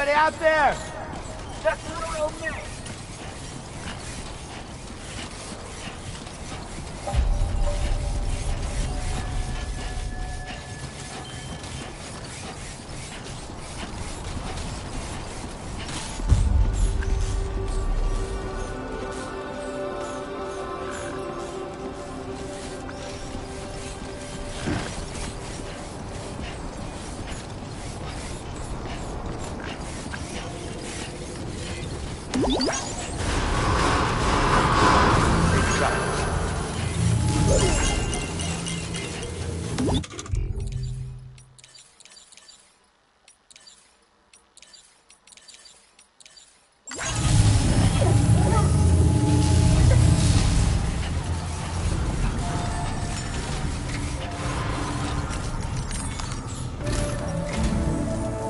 Anybody out there? That's not old man.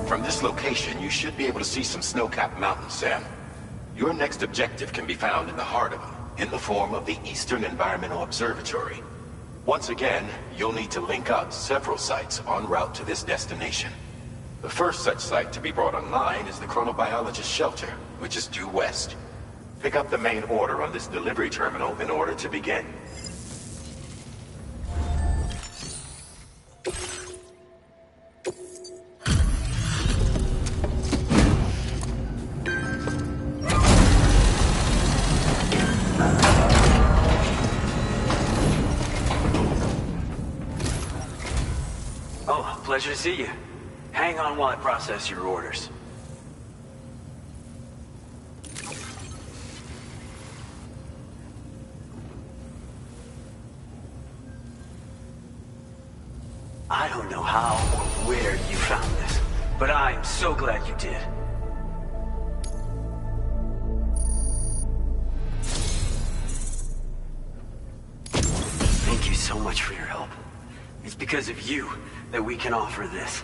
From this location, you should be able to see some snow-capped mountains, Sam. Your next objective can be found in the heart of them, in the form of the Eastern Environmental Observatory. Once again, you'll need to link up several sites en route to this destination. The first such site to be brought online is the Chronobiologist Shelter, which is due west. Pick up the main order on this delivery terminal in order to begin. Pleasure to see you. Hang on while I process your orders. I don't know how or where you found this, but I'm so glad you did. Thank you so much for your help. It's because of you that we can offer this.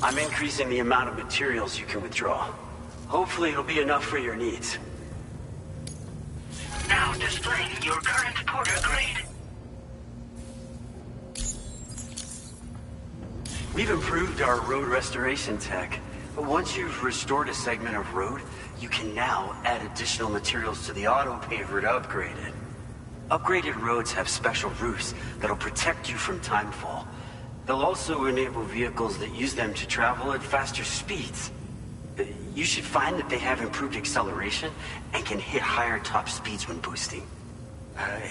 I'm increasing the amount of materials you can withdraw. Hopefully it'll be enough for your needs. Now displaying your current Porter grade. We've improved our road restoration tech. But once you've restored a segment of road, you can now add additional materials to the auto paver to upgrade it. Upgraded roads have special roofs that'll protect you from timefall. They'll also enable vehicles that use them to travel at faster speeds. You should find that they have improved acceleration and can hit higher top speeds when boosting.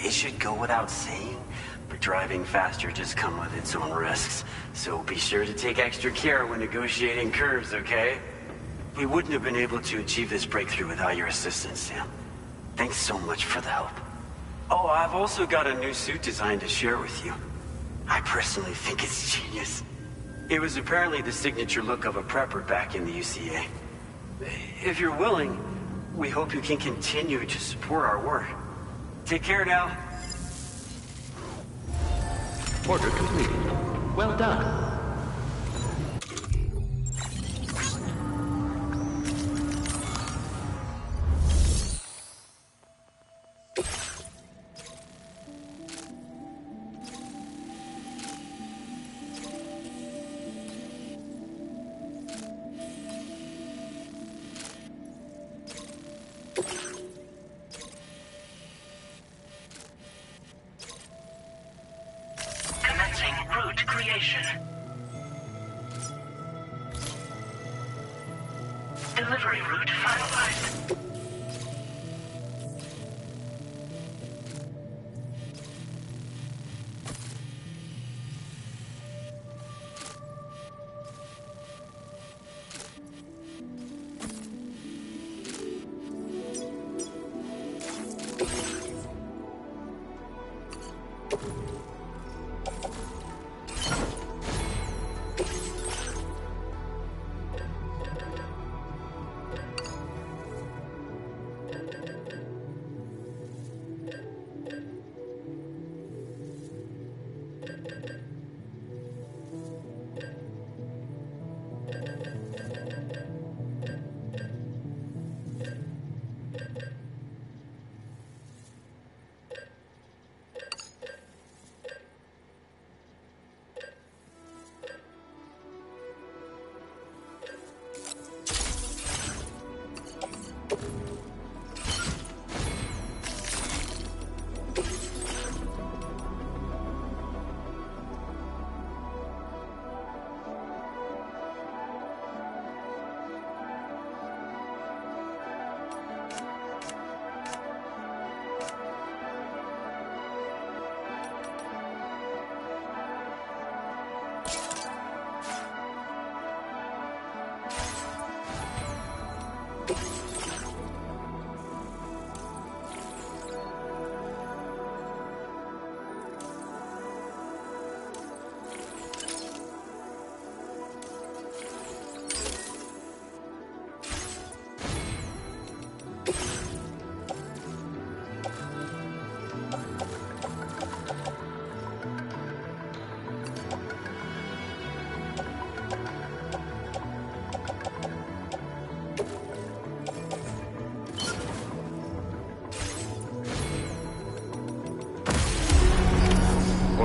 It should go without saying, but driving faster does come with its own risks. So be sure to take extra care when negotiating curves, okay? We wouldn't have been able to achieve this breakthrough without your assistance, Sam. Thanks so much for the help. Oh, I've also got a new suit designed to share with you. I personally think it's genius. It was apparently the signature look of a prepper back in the UCA. If you're willing, we hope you can continue to support our work. Take care now. Order completed. Well done. Delivery route finalized.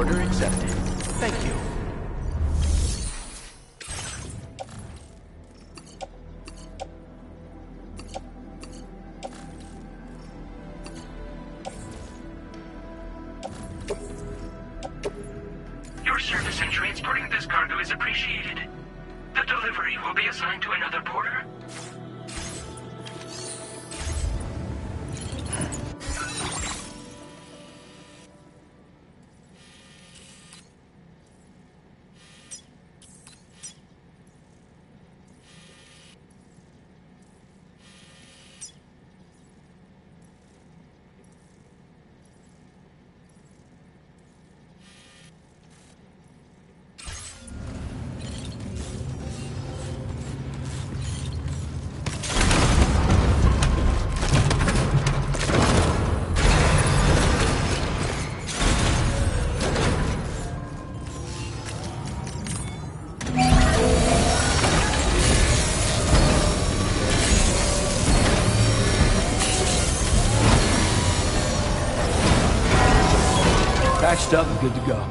Order accepted. Thank you. Your service in transporting this cargo is appreciated. The delivery will be assigned to another porter. Patched up and good to go.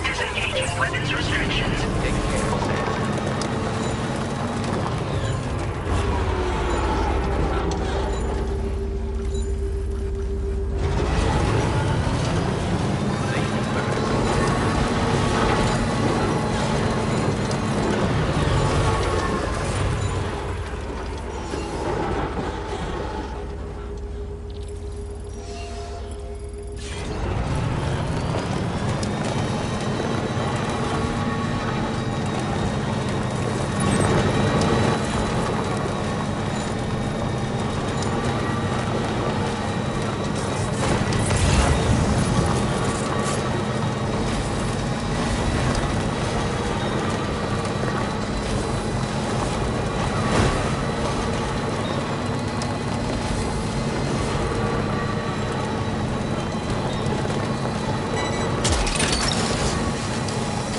Disengaging weapons restrictions. Taking careful steps. Safety first.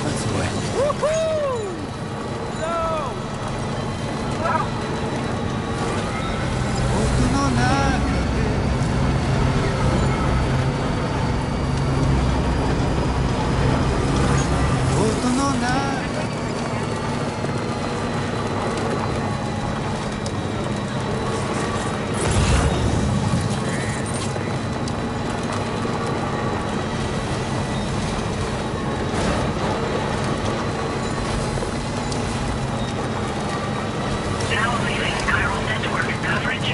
That's the way. Now leaving chiral network coverage.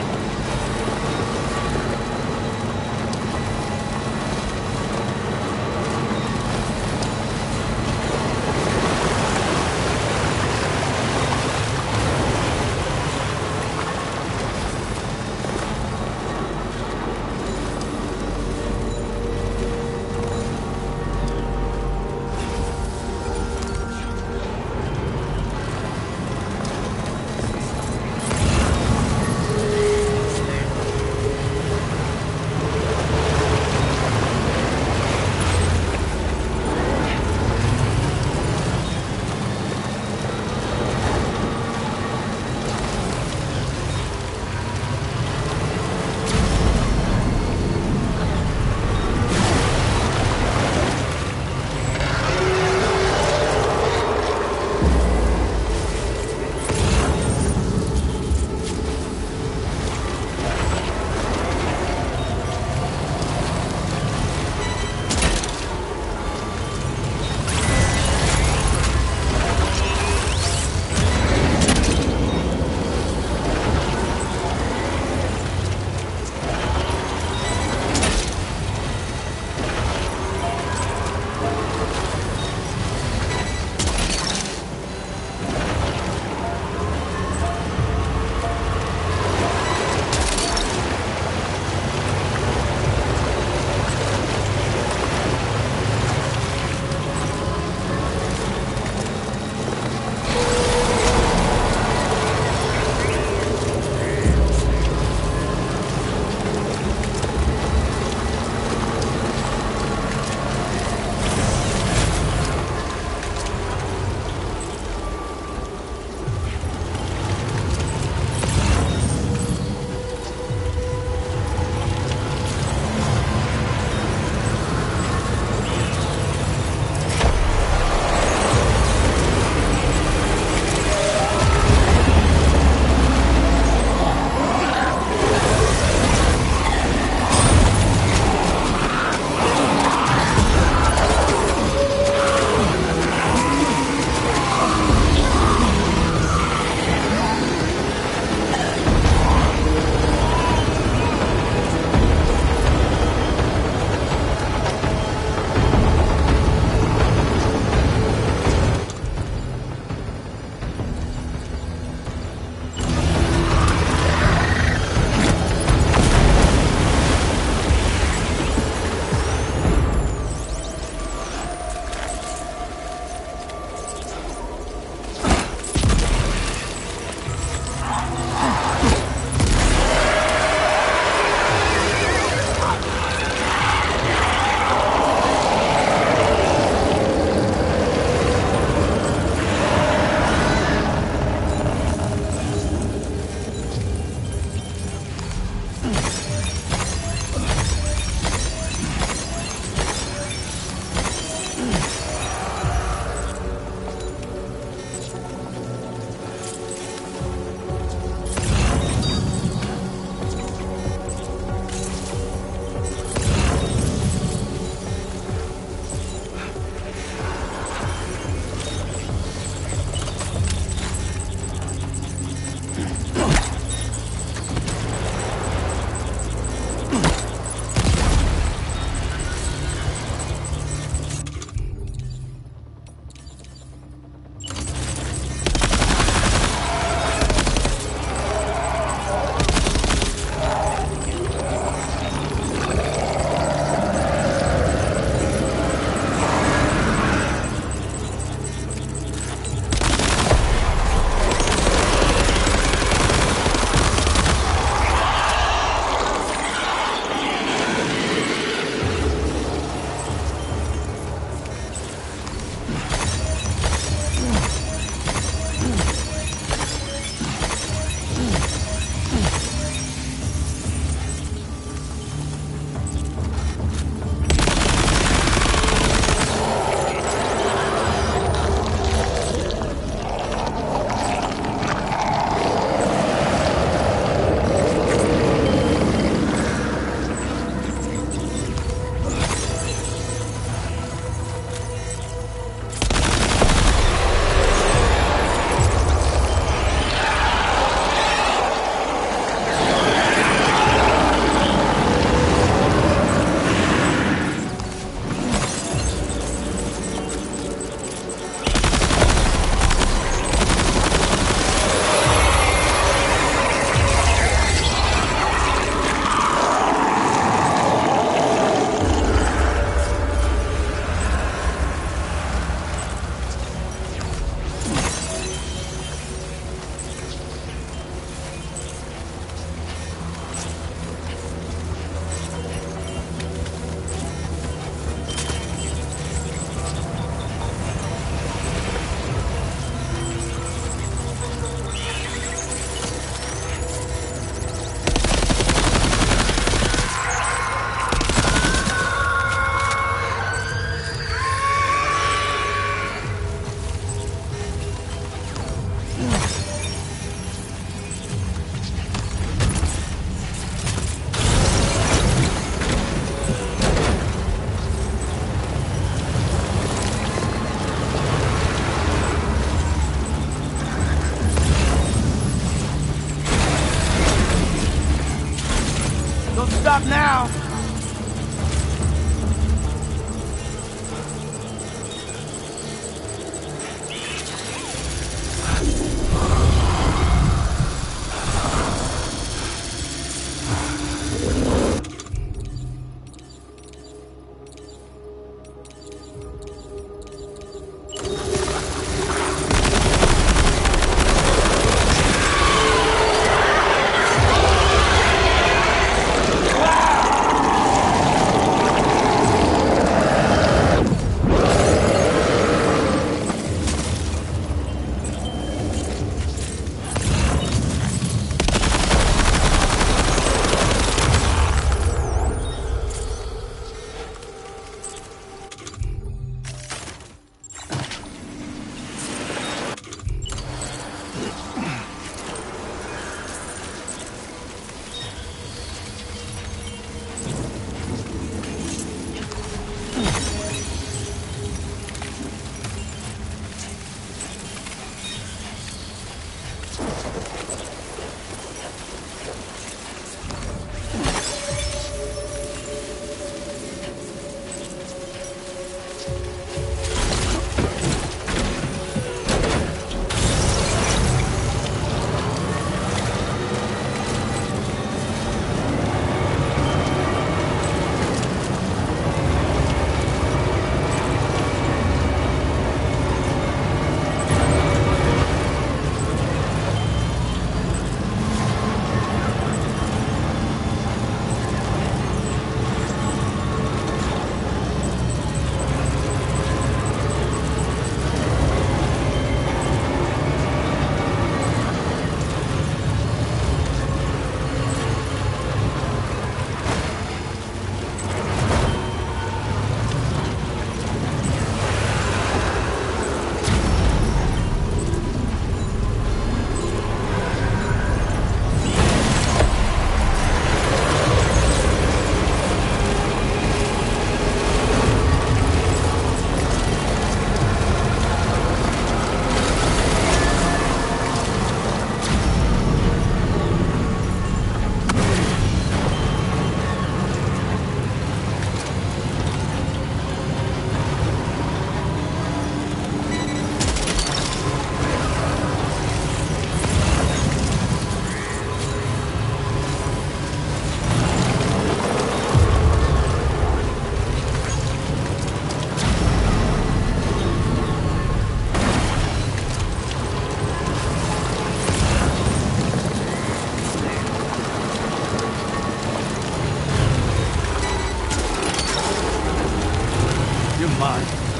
stop now.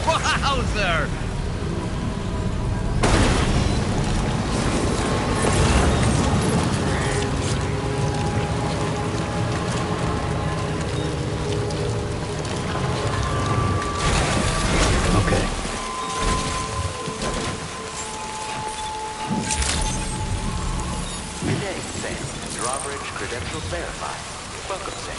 Wowzer! Okay. Good day, Sam. Drawbridge credentials verified. Welcome, Sam.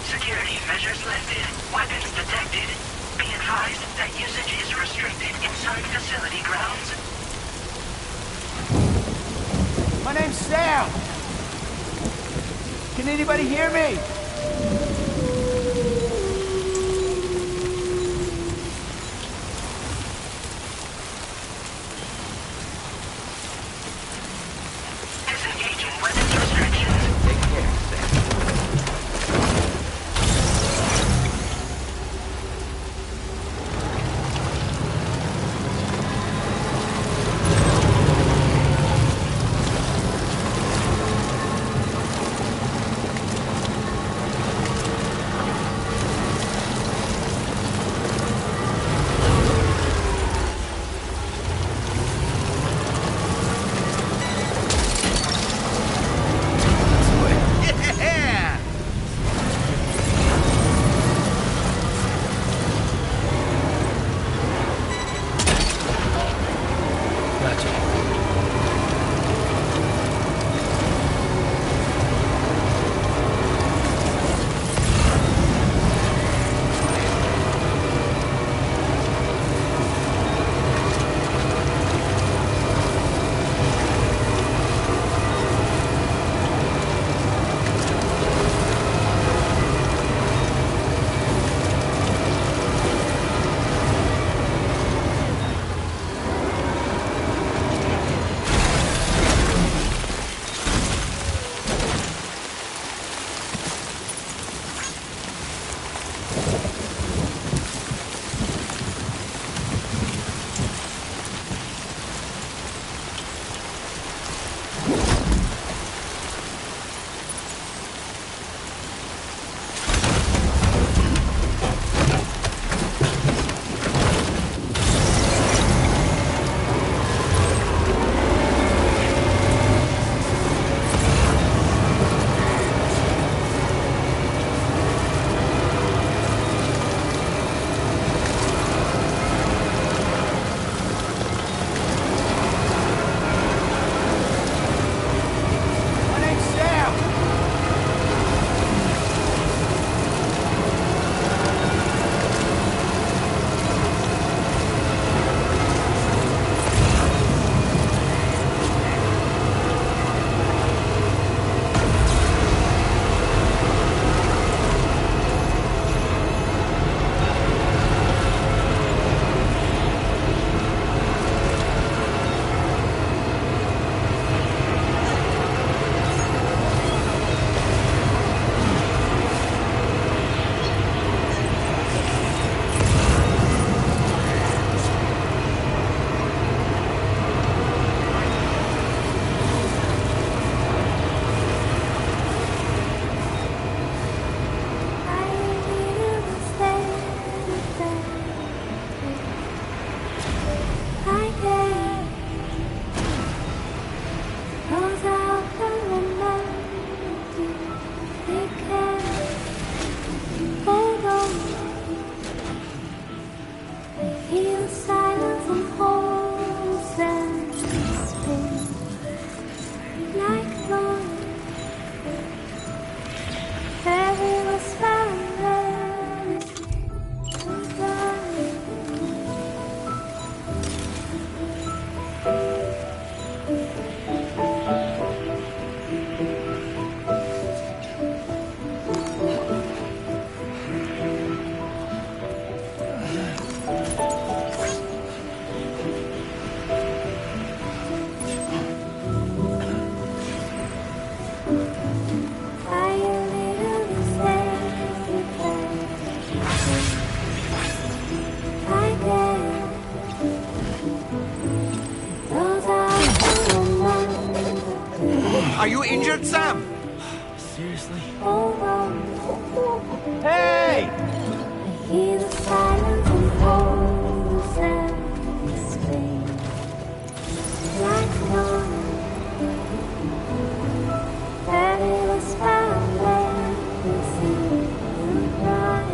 Security measures lifted. Weapons detected. Be advised that usage is restricted inside facility grounds. My name's Sam. Can anybody hear me? Disengaging weapons restrictions. Take care, Sam. Are you injured, Sam? Seriously? Hey! Hear the silence and hold the sound of space. Like one that it was found there we see the bright.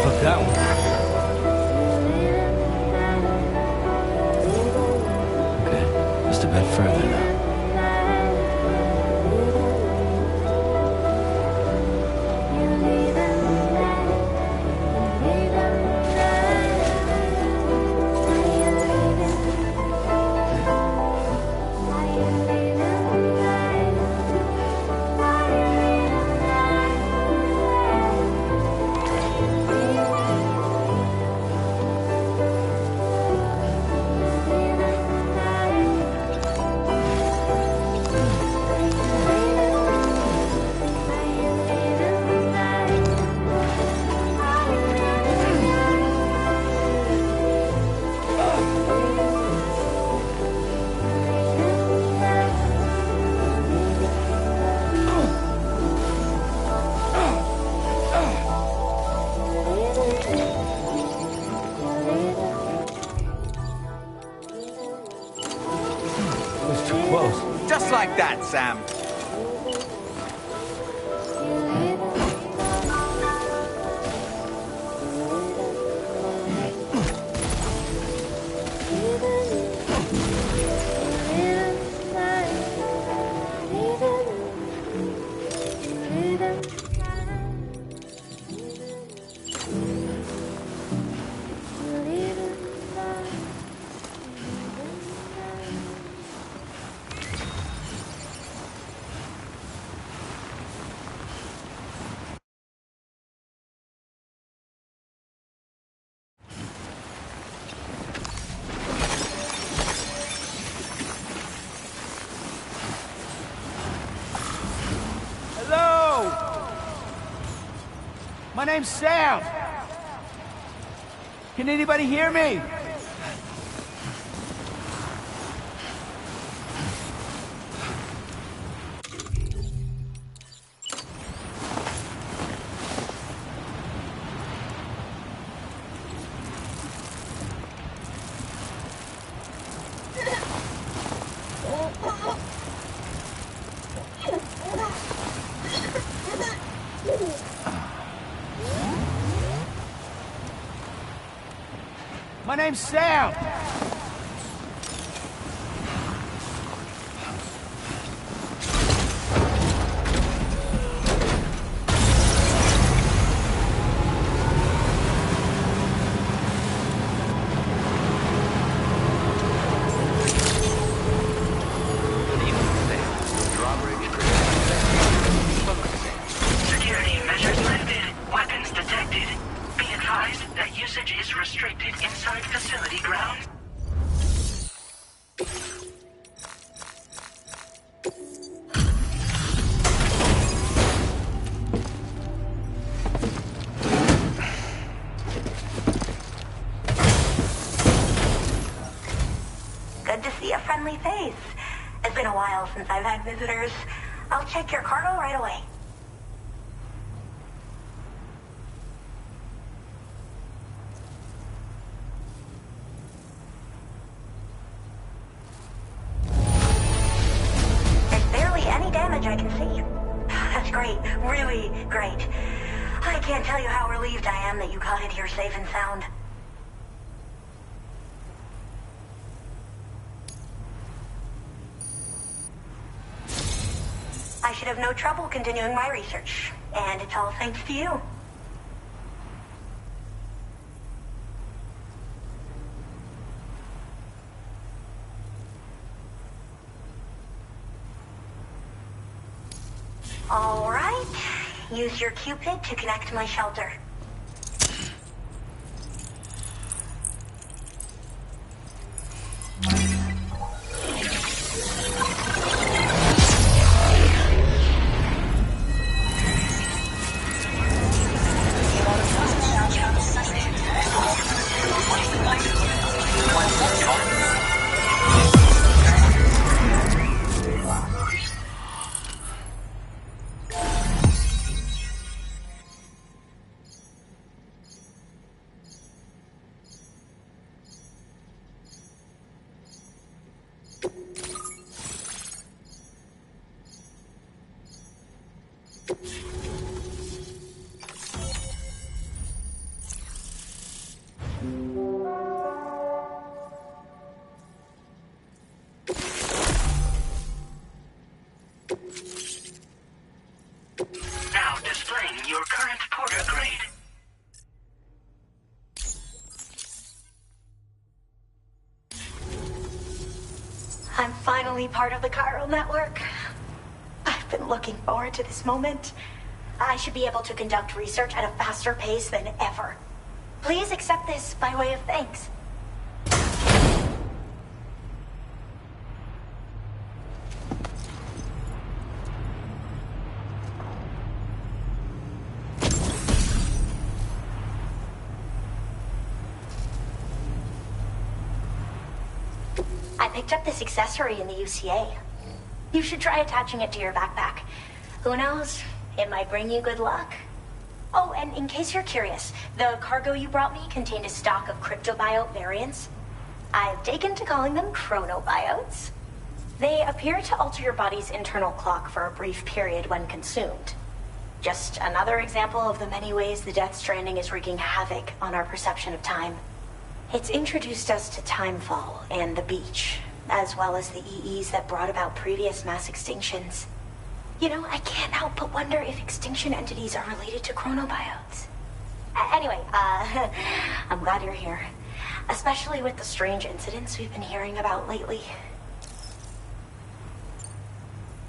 Fuck that one. Okay, just a bit further now. It was too close. Just like that, Sam. Hello! My name's Sam. Can anybody hear me? My name's Sam. Drawbridge credential verified. Security measures lifted. Weapons detected. Be advised that usage is restricted inside facility grounds. Good to see a friendly face. It's been a while since I've had visitors. I'll check your cargo right away. There's barely any damage I can see. That's great. Really great. I can't tell you how relieved I am that you got it here safe and sound. I should have no trouble continuing my research, and it's all thanks to you. All right. Use your Cupid to connect to my shelter. finally part of the chiral network. I've been looking forward to this moment. I should be able to conduct research at a faster pace than ever. Please accept this by way of thanks. I picked up this accessory in the UCA. You should try attaching it to your backpack. Who knows? It might bring you good luck. Oh, and in case you're curious, the cargo you brought me contained a stock of cryptobiote variants. I've taken to calling them chronobiotes. They appear to alter your body's internal clock for a brief period when consumed. Just another example of the many ways the Death Stranding is wreaking havoc on our perception of time. It's introduced us to Timefall and the beach, as well as the EEs that brought about previous mass extinctions. You know, I can't help but wonder if extinction entities are related to chronobiotes. Anyway, I'm glad you're here. Especially with the strange incidents we've been hearing about lately.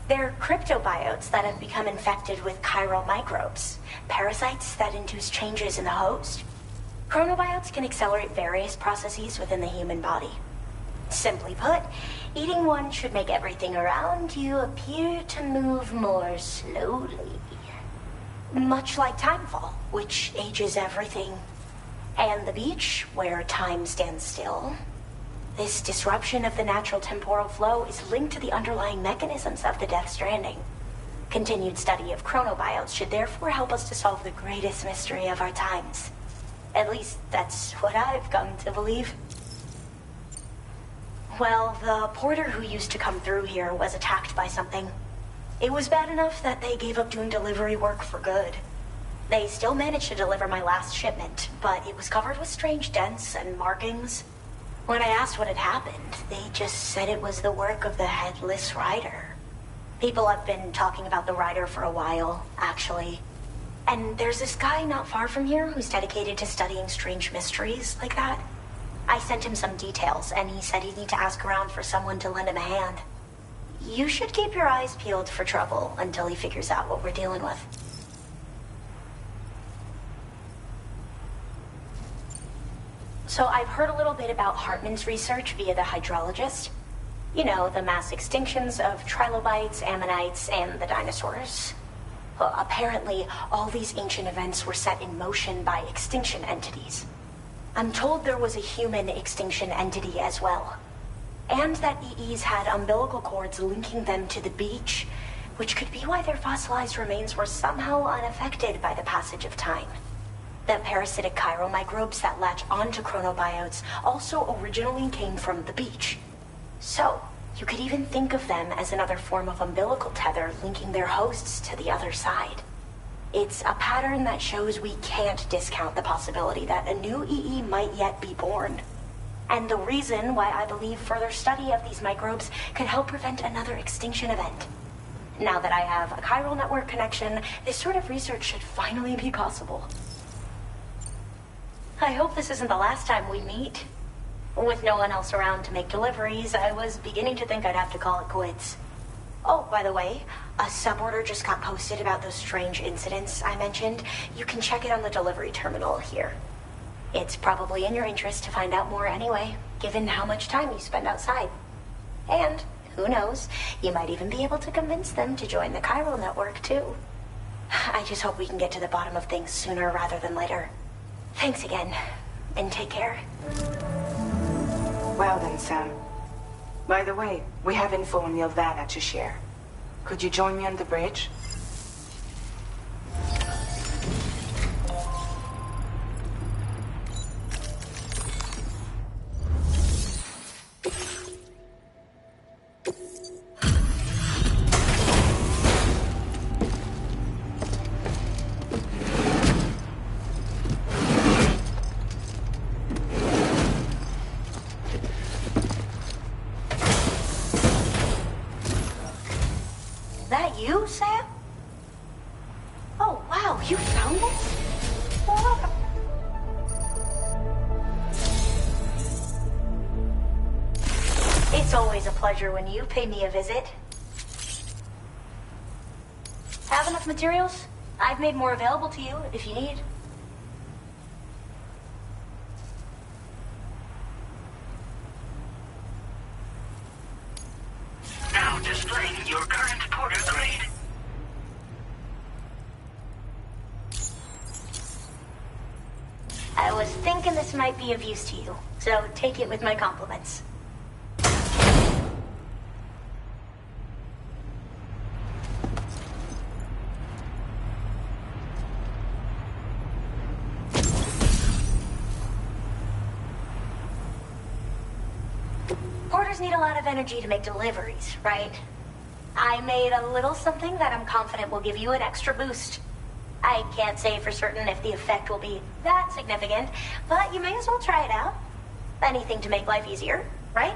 They're cryptobiotes that have become infected with chiral microbes, parasites that induce changes in the host. Chronobiotes can accelerate various processes within the human body. Simply put, eating one should make everything around you appear to move more slowly. Much like Timefall, which ages everything. And the beach, where time stands still. This disruption of the natural temporal flow is linked to the underlying mechanisms of the Death Stranding. Continued study of chronobiotes should therefore help us to solve the greatest mystery of our times. At least, that's what I've come to believe. Well, the porter who used to come through here was attacked by something. It was bad enough that they gave up doing delivery work for good. They still managed to deliver my last shipment, but it was covered with strange dents and markings. When I asked what had happened, they just said it was the work of the Headless Rider. People have been talking about the Rider for a while, actually. And there's this guy not far from here who's dedicated to studying strange mysteries like that. I sent him some details, and he said he'd need to ask around for someone to lend him a hand. You should keep your eyes peeled for trouble until he figures out what we're dealing with. So I've heard a little bit about Hartman's research via the hydrologist. You know, the mass extinctions of trilobites, ammonites, and the dinosaurs. Well, apparently, all these ancient events were set in motion by extinction entities. I'm told there was a human extinction entity as well. And that EEs had umbilical cords linking them to the beach, which could be why their fossilized remains were somehow unaffected by the passage of time. The parasitic chiral microbes that latch onto chronobiotes also originally came from the beach. So, you could even think of them as another form of umbilical tether linking their hosts to the other side. It's a pattern that shows we can't discount the possibility that a new EE might yet be born. And the reason why I believe further study of these microbes could help prevent another extinction event. Now that I have a chiral network connection, this sort of research should finally be possible. I hope this isn't the last time we meet. With no one else around to make deliveries, I was beginning to think I'd have to call it quits. Oh, by the way, a suborder just got posted about those strange incidents I mentioned. You can check it on the delivery terminal here. It's probably in your interest to find out more anyway, given how much time you spend outside. And, who knows, you might even be able to convince them to join the chiral network, too. I just hope we can get to the bottom of things sooner rather than later. Thanks again, and take care. Well then, Sam. By the way, we have info on Nilvana to share. Could you join me on the bridge? That you, Sam? Oh, wow, you found this? What? It's always always a pleasure when you pay me a visit. Have enough materials? I've made more available to you if you need. Now displaying your current porter grade. I was thinking this might be of use to you, so take it with my compliments. Porters need a lot of energy to make deliveries, right? I made a little something that I'm confident will give you an extra boost. I can't say for certain if the effect will be that significant, but you may as well try it out. Anything to make life easier, right?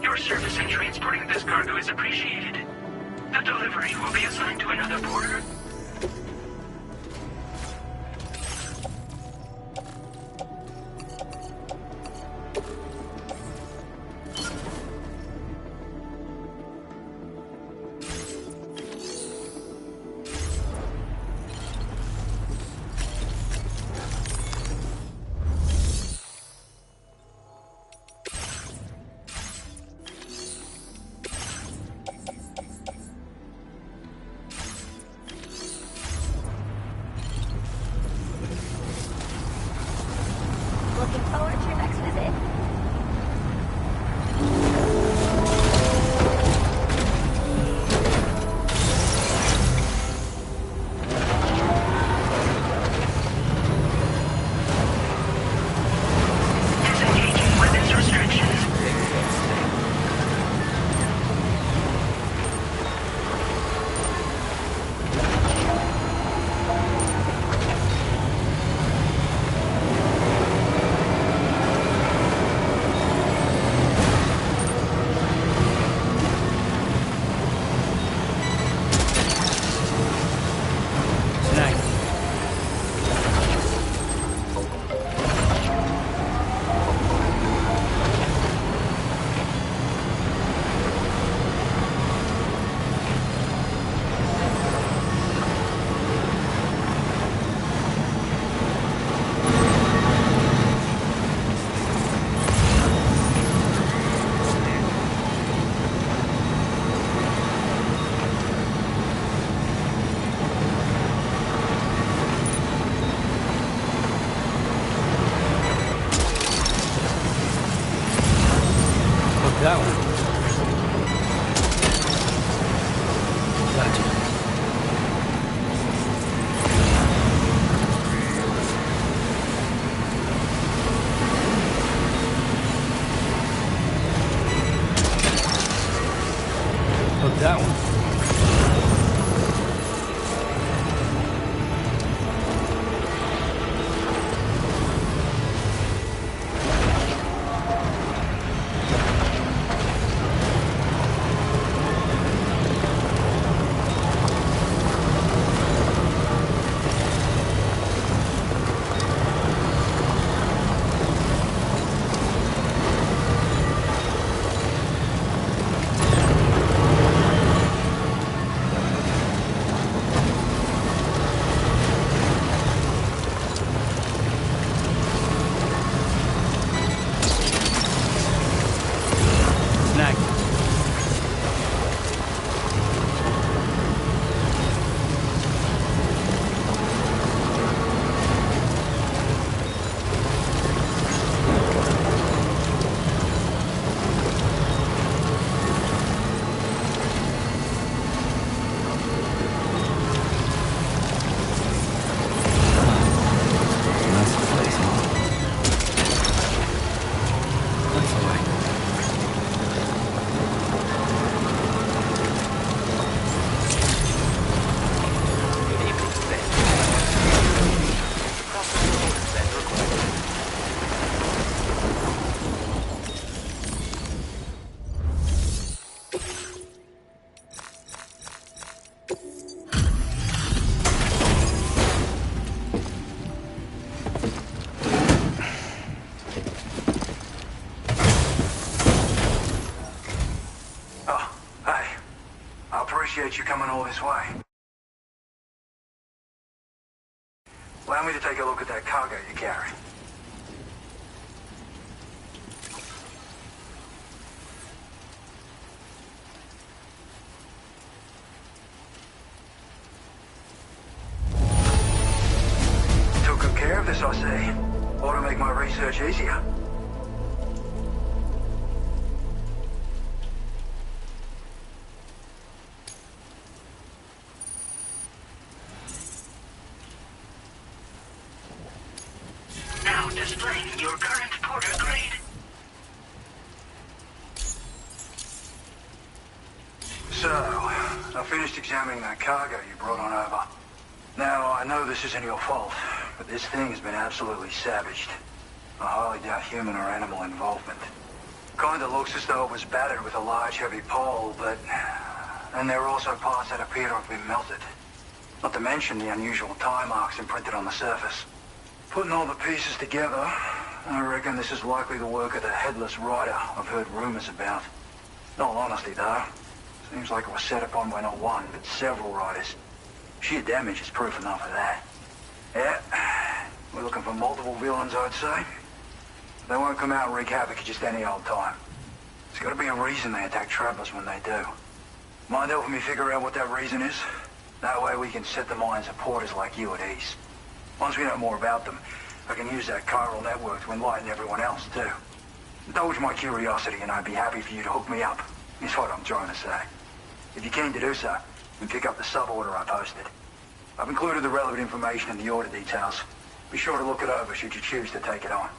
Your service in transporting this cargo is appreciated. The delivery will be assigned to another porter. Looking forward to your next visit. Disengaging weapons restrictions. Tonight. Fuck that one. Gotcha. That one. You coming all this way. Allow me to take a look at that cargo you carry. Took good care of this, I see. Ought to make my research easier. Displaying your current Porter grade. So, I finished examining that cargo you brought on over. Now, I know this isn't your fault, but this thing has been absolutely savaged. I highly doubt human or animal involvement. Kinda looks as though it was battered with a large heavy pole, but... And there are also parts that appear to have been melted. Not to mention the unusual tie marks imprinted on the surface. Putting all the pieces together, I reckon this is likely the work of the Headless Rider I've heard rumors about. In all honesty, though, seems like it was set upon by not one, but several riders. Sheer damage is proof enough of that. Yeah, we're looking for multiple villains, I'd say. They won't come out and wreak havoc at just any old time. There's got to be a reason they attack travelers when they do. Mind helping me figure out what that reason is? That way we can set the minds of porters like you at ease. Once we know more about them, I can use that chiral network to enlighten everyone else, too. Indulge my curiosity and I'd be happy for you to hook me up, is what I'm trying to say. If you're keen to do so, then pick up the sub-order I posted. I've included the relevant information in the order details. Be sure to look it over should you choose to take it on.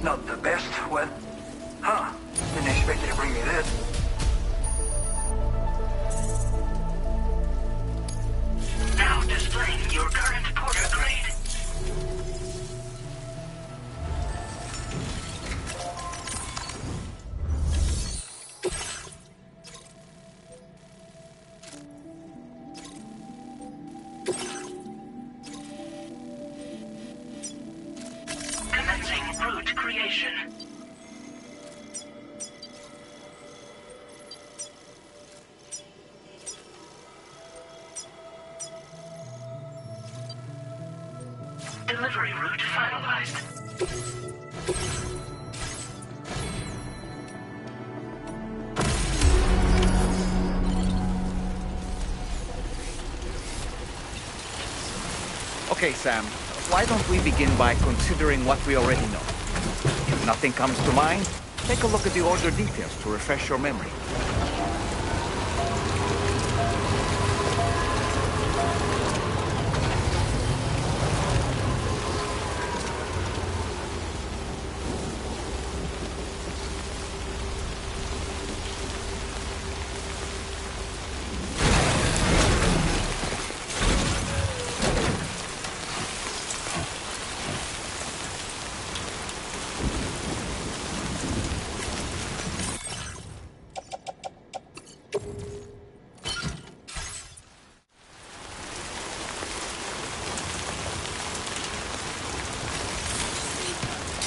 Not the best, well... Huh. Didn't expect you to bring me this. Now displaying your current Porter grade. Commencing route creation. Delivery route finalized. Okay, Sam. Why don't we begin by considering what we already know? If nothing comes to mind, take a look at the order details to refresh your memory.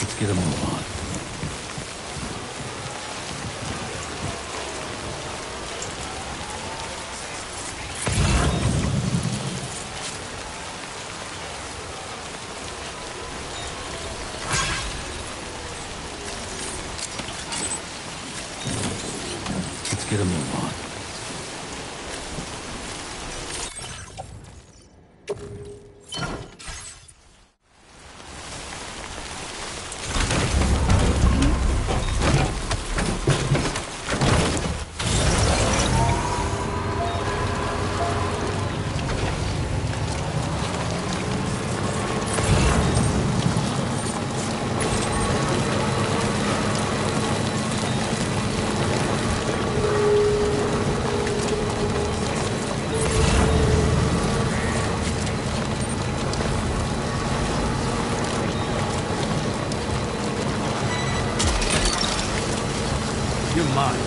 Let's get a move on. Let's get a move on. You're mine.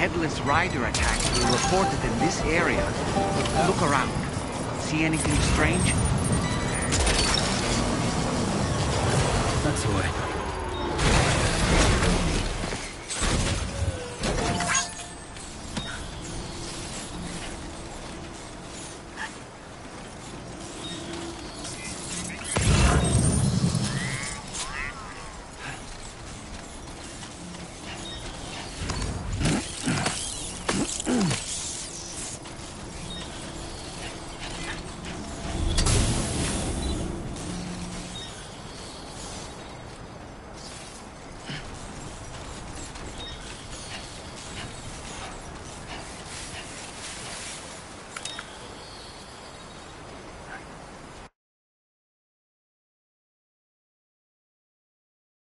Headless rider attacks were reported in this area. Look around. See anything strange? That's the way.